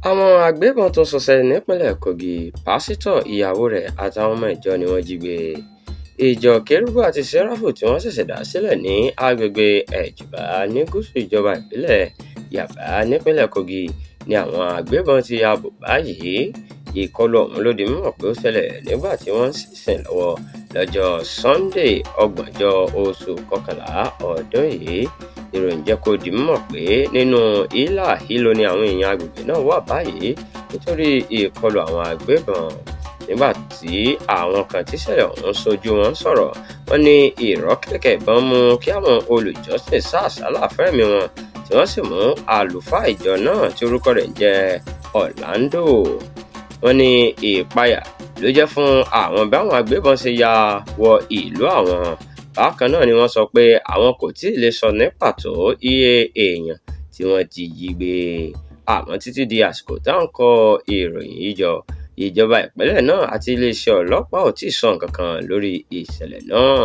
Àwọn agbébọn tó Sọsẹ nípínlẹ̀ Kogi, Pasito, Iyawo rẹ̀ àtàwọn ọmọ ìjọ ni wọ́n jí gbé. Ìjọ Kérúbù àti Séráfù tí wọ́n ṣẹ̀ṣẹ̀ dá sílẹ̀ ní agbègbè Ẹ̀jìbá ní gúúsù ìjọba ìbílẹ̀ Yàbá nípínlẹ̀ Kogi ni àwọn agbébọn ti ya bò báyìí. Ìkọlù ọ̀hún ló di mímọ̀ pé ó ṣẹlẹ̀ nígbà tí wọ́n ń ṣìsìn lọ́wọ́ lọ́jọ́ Sunday 30 oṣù kọkànlá ọdún yìí. Ìròyìn jẹ́ kó di mímọ̀ pé nínú hílàhílo ni àwọn èèyàn agbègbè náà wà báyìí nítorí ìkọlù àwọn agbébọn. Nígbà tí àwọn kan tíṣẹ̀lẹ̀ ọ̀hún ṣojú wọn sọ̀rọ̀, wọ́n ní ìrọ́kẹ̀kẹ̀ ìbọn mú kí àwọn olùjọ́sìn sá àsálà fẹ́mi wọn tí wọ́n sì mú àlùfáà ìjọ náà tí orúkọ rẹ̀ ń jẹ́ Orlando. Wọ́n ní ìpayà ló jẹ́ fún àwọn báwọn agbébọn ṣe ya wọ ìlú àwọn. Bákan náà ni wọ́n sọ pé àwọn kò tí ì lè sọ ní pàtó iye èèyàn tí wọ́n ti jí gbé. Àmọ́ títí di àsìkò tá à ń kọ ìròyìn yìí jọ, ìjọba ìpínlẹ̀ náà àti iléeṣẹ́ ọlọ́pàá ò tí ì sọ nǹkan kan lórí ìṣẹ̀lẹ̀ náà.